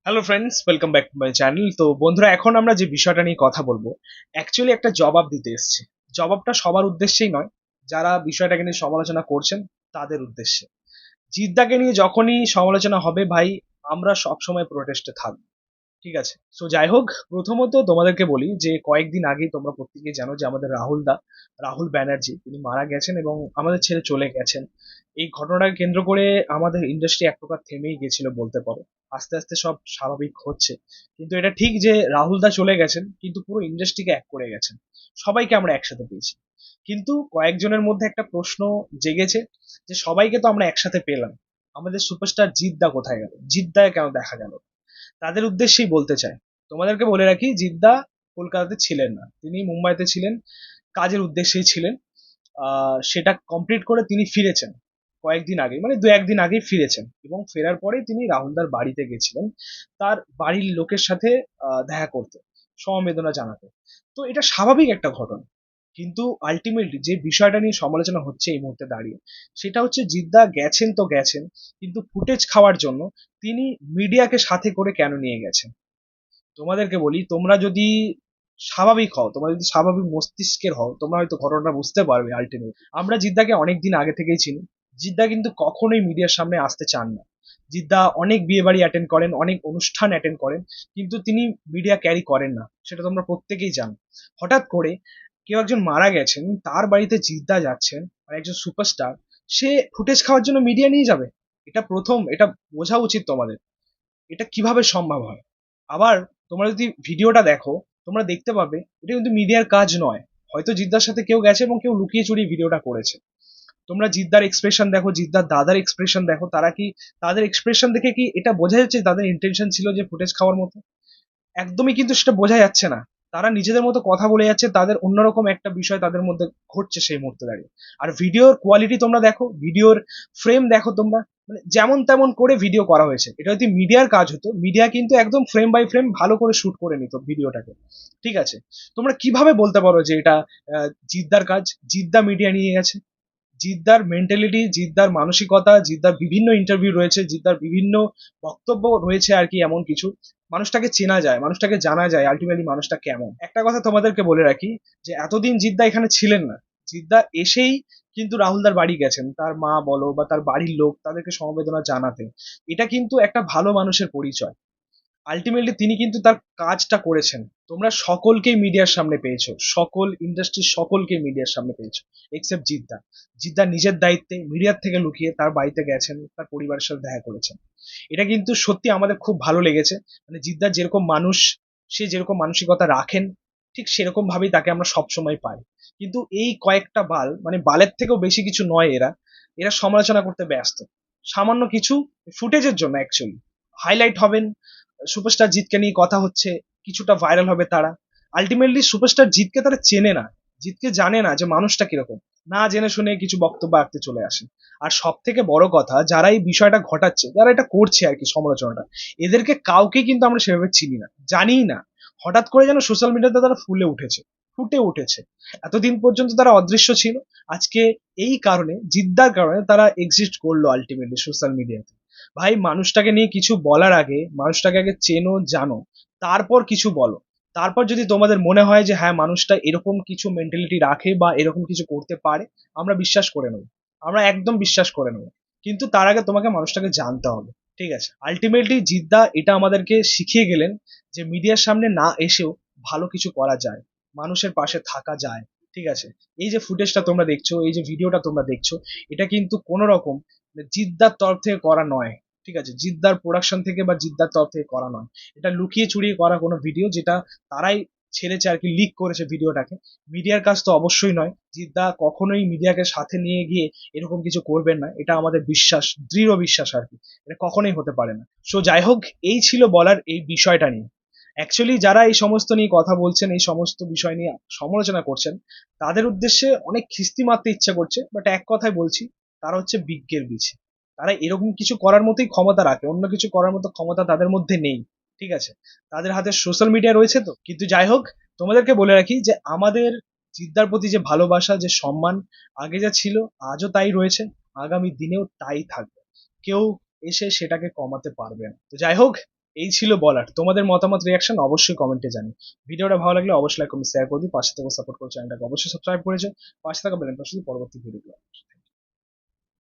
Hello friends, welcome back to my channel. তো বন্ধুরা, এখন আমরা যে বিষয়টা নিয়ে কথা বলবো, অ্যাকচুয়ালি একটা জবাব দিতে এসেছি। জবাবটা সবার উদ্দেশ্যেই নয়, যারা বিষয়টাকে নিয়ে সমালোচনা করছেন তাদের উদ্দেশ্যে। জিদ্দাকে নিয়ে যখনই সমালোচনা হবে ভাই, আমরা সবসময় প্রোটেস্টে থাকবো। ঠিক আছে, সো যাই হোক, প্রথমত তোমাদেরকে বলি যে কয়েকদিন আগেই তোমরা প্রত্যেকেই জানো যে আমাদের রাহুল ব্যানার্জি তিনি মারা গেছেন এবং আমাদের ছেড়ে চলে গেছেন। এই ঘটনাকে কেন্দ্র করে আমাদের ইন্ডাস্ট্রি এক প্রকার থেমেই গেছিল বলতে পারো। আস্তে আস্তে সব স্বাভাবিক হচ্ছে, কিন্তু এটা ঠিক যে রাহুল দা চলে গেছেন কিন্তু পুরো ইন্ডাস্ট্রিকে এক করে গেছেন। সবাইকে আমরা একসাথে পেয়েছি, কিন্তু কয়েকজনের মধ্যে একটা প্রশ্ন জেগেছে যে সবাইকে তো আমরা একসাথে পেলাম, আমাদের সুপারস্টার জিদ্দা কোথায় গেল, জিদ্দায় কেন দেখা গেল না? তাদের উদ্দেশ্যেই বলতে চাই। তোমাদেরকে বলে রাখি, জিদ্দা কলকাতাতে ছিলেন না, তিনি মুম্বাইতে ছিলেন, কাজের উদ্দেশ্যেই ছিলেন। সেটা কমপ্লিট করে তিনি ফিরেছেন কয়েকদিন আগে, মানে দু একদিন আগেই ফিরেছেন, এবং ফেরার পরেই তিনি রাহুলদার বাড়িতে গেছিলেন তার বাড়ির লোকের সাথে দেখা করতে, সমবেদনা জানাতে। তো এটা স্বাভাবিক একটা ঘটনা, কিন্তু আলটিমেটলি যে বিষয়টা নিয়ে সমালোচনা হচ্ছে এই মুহূর্তে দাঁড়িয়ে, সেটা হচ্ছে জিদ্দা গেছেন তো গেছেন, কিন্তু ফুটেজ খাওয়ার জন্য তিনি মিডিয়াকে সাথে করে কেন নিয়ে গেছেন? তোমাদেরকে বলি, তোমরা যদি স্বাভাবিক হও, তোমরা যদি স্বাভাবিক মস্তিষ্কের হও, তোমরা হয়তো ঘটনাটা বুঝতে পারবে। আলটিমেট আমরা জিদ্দাকে অনেক দিন আগে থেকেই চিনি। জিদ্দা কিন্তু কখনোই মিডিয়ার সামনে আসতে চান না। জিদ্দা অনেক বিয়ে বাড়ি অ্যাটেন্ড করেন, অনেক অনুষ্ঠান অ্যাটেন্ড করেন, কিন্তু তিনি মিডিয়া ক্যারি করেন না, সেটা তোমরা প্রত্যেকেই জানো। হঠাৎ করে কেউ একজন মারা গেছেন, তার বাড়িতে জিদ্দা যাচ্ছেন, আর একজন সুপারস্টার সে ফুটেজ খাওয়ার জন্য মিডিয়া নিয়ে যাবে? এটা প্রথম, এটা বোঝা উচিত তোমাদের। এটা কিভাবে সম্ভব হয়? আবার তোমরা যদি ভিডিওটা দেখো, তোমরা দেখতে পাবে এটা কিন্তু মিডিয়ার কাজ নয়। হয়তো জিদ্দার সাথে কেউ গেছে এবং কেউ লুকিয়ে চুরিয়ে ভিডিওটা করেছে। তোমরা জিদ্দার এক্সপ্রেশন দেখো, জিদ্দার দাদার এক্সপ্রেশন দেখো, তারা কি, তাদের এক্সপ্রেশন দেখে কি এটা বোঝা যাচ্ছে তাদের ইন্টেনশন ছিল যে ফুটেজ খাওয়ার মতো? একদমই কিন্তু সেটা বোঝা যাচ্ছে না। তারা নিজেদের মতো কথা বলে যাচ্ছে, তাদের অন্যরকম একটা বিষয় তাদের মধ্যে ঘটছে সেই মুহূর্তে দাঁড়িয়ে। আর ভিডিওর কোয়ালিটি তোমরা দেখো, ভিডিওর ফ্রেম দেখো তোমরা, মানে যেমন তেমন করে ভিডিও করা হয়েছে। এটা যদি মিডিয়ার কাজ হতো, মিডিয়া কিন্তু একদম ফ্রেম বাই ফ্রেম ভালো করে শুট করে নিত ভিডিওটাকে। ঠিক আছে, তোমরা কিভাবে বলতে পারো যে এটা জিদ্দার কাজ? জিদ্দা মিডিয়া নিয়ে গেছে। জিদ্দার মেন্টালিটি, জিদ্দার মানসিকতা, জিদ্দার বিভিন্ন ইন্টারভিউ রয়েছে, জিদ্দার বিভিন্ন বক্তব্য রয়েছে আর কি, এমন কিছু মানুষটাকে চেনা যায়, মানুষটাকে জানা যায় আলটিমেটলি মানুষটা কেমন। একটা কথা তোমাদেরকে বলে রাখি, যে এতদিন জিদ্দা এখানে ছিলেন না। জিদ্দা এসেই কিন্তু রাহুলদার বাড়ি গেছেন, তার মা বলো বা তার বাড়ির লোক তাদেরকে সমবেদনা জানাতে। এটা কিন্তু একটা ভালো মানুষের পরিচয়। আলটিমেটলি তিনি কিন্তু তার কাজটা করেছেন। তোমরা সকলকেই মিডিয়ার সামনে পেয়েছো, সকল ইন্ডাস্ট্রির সকলকে মিডিয়ার সামনে পেয়েছো, এক্সেপ্ট জিদ্দা। জিদ্দা নিজের দায়িত্বে মিডিয়ার থেকে লুকিয়ে তার বাড়িতে গেছেন, তার পরিবারের সাথে দেখা করেছেন। এটা কিন্তু সত্যি আমাদের খুব ভালো লেগেছে। মানে জিদ্দার যেরকম মানুষ, সে যেরকম মানসিকতা রাখেন, ঠিক সেরকম ভাবেই তাকে আমরা সবসময় পাই। কিন্তু এই কয়েকটা বাল, মানে বালের থেকেও বেশি কিছু নয় এরা, এরা সমালোচনা করতে ব্যস্ত সামান্য কিছু ফুটেজের জন্য। অ্যাকচুয়ালি হাইলাইট হবেন, সুপারস্টার জিতকে নিয়ে কথা হচ্ছে, কিছুটা ভাইরাল হবে তারা। আলটিমেটলি সুপারস্টার জিতকে তারা চেনে না, জিতকে জানে না যে মানুষটা কিরকম, না জেনে শুনে কিছু বক্তব্য রাখতে চলে আসে। আর সব থেকে বড় কথা, যারা এই বিষয়টা ঘটাচ্ছে, যারা এটা করছে আর কি সমালোচনাটা, এদেরকে কাউকে কিন্তু আমরা সেভাবে চিনি না, জানিই না। হঠাৎ করে যেন সোশ্যাল মিডিয়াতে তারা ফুটে উঠেছে। এতদিন পর্যন্ত তারা অদৃশ্য ছিল, আজকে এই কারণে, জিদ্দার কারণে তারা এক্সিস্ট করলো আলটিমেটলি সোশ্যাল মিডিয়াতে। ভাই, মানুষটাকে নিয়ে কিছু বলার আগে মানুষটাকে আগে চেনো, জানো, তারপর কিছু বলো। তারপর যদি তোমাদের মনে হয় যে হ্যাঁ মানুষটা এরকম কিছু মেন্টালিটি রাখে বা এরকম কিছু করতে পারে, আমরা বিশ্বাস করে নেবো, আমরা একদম বিশ্বাস করে নেবো। কিন্তু তার আগে তোমাকে মানুষটাকে জানতে হবে। ঠিক আছে, আলটিমেটলি জিদ্দা এটা আমাদেরকে শিখিয়ে গেলেন যে মিডিয়ার সামনে না এসেও ভালো কিছু করা যায়, মানুষের পাশে থাকা যায়। ঠিক আছে, এই যে ফুটেজটা তোমরা দেখছো, এই যে ভিডিওটা তোমরা দেখছো, এটা কিন্তু কোনো রকম জিদ্দার তরফ থেকে করা নয়। ঠিক আছে, জিদ্দার প্রোডাকশন থেকে বা জিদ্দার তরফ থেকে করা নয়। এটা লুকিয়ে চুরিয়ে করা কোনো ভিডিও, যেটা তারাই ছেড়েছে আর কি, লিক করেছে ভিডিওটাকে। মিডিয়ার কাজ তো অবশ্যই নয়। জিদ্দা কখনোই মিডিয়াকে সাথে নিয়ে গিয়ে এরকম কিছু করবেন না, এটা আমাদের বিশ্বাস, দৃঢ় বিশ্বাস আর কি। এটা কখনোই হতে পারে না। সো যাই হোক, এই ছিল বলার এই বিষয়টা নিয়ে। অ্যাকচুয়ালি যারা এই সমস্ত নিয়ে কথা বলছেন, এই সমস্ত বিষয় নিয়ে সমালোচনা করছেন, তাদের উদ্দেশ্যে অনেক খিস্তি মারতে ইচ্ছা করছে, বাট এক কথায় বলছি, তারা হচ্ছে বিজ্ঞের বিছে। তারা এরকম কিছু করার মতোই ক্ষমতা রাখে, অন্য কিছু করার মতো ক্ষমতা তাদের মধ্যে নেই। ঠিক আছে, তাদের হাতে সোশ্যাল মিডিয়া রয়েছে তো। কিন্তু যাই হোক, তোমাদেরকে বলে রাখি যে আমাদের জিদ্দার প্রতি যে ভালোবাসা, যে সম্মান, আগে যা ছিল আজও তাই রয়েছে, আগামী দিনেও তাই থাকবে। কেউ এসে সেটাকে কমাতে পারবে না। তো যাই হোক, এই ছিল বলার। তোমাদের মতামত রিয়াকশন অবশ্যই কমেন্টে জানি। ভিডিওটা ভালো লাগলে অবশ্যই লাইক কমেন্ট শেয়ার করে দিই, পাশে থেকে সাপোর্ট করে চ্যানেলটাকে অবশ্যই সাবস্ক্রাইব করেছে, পাশে থাকা বেল আইকনটা পরবর্তী ভিডিও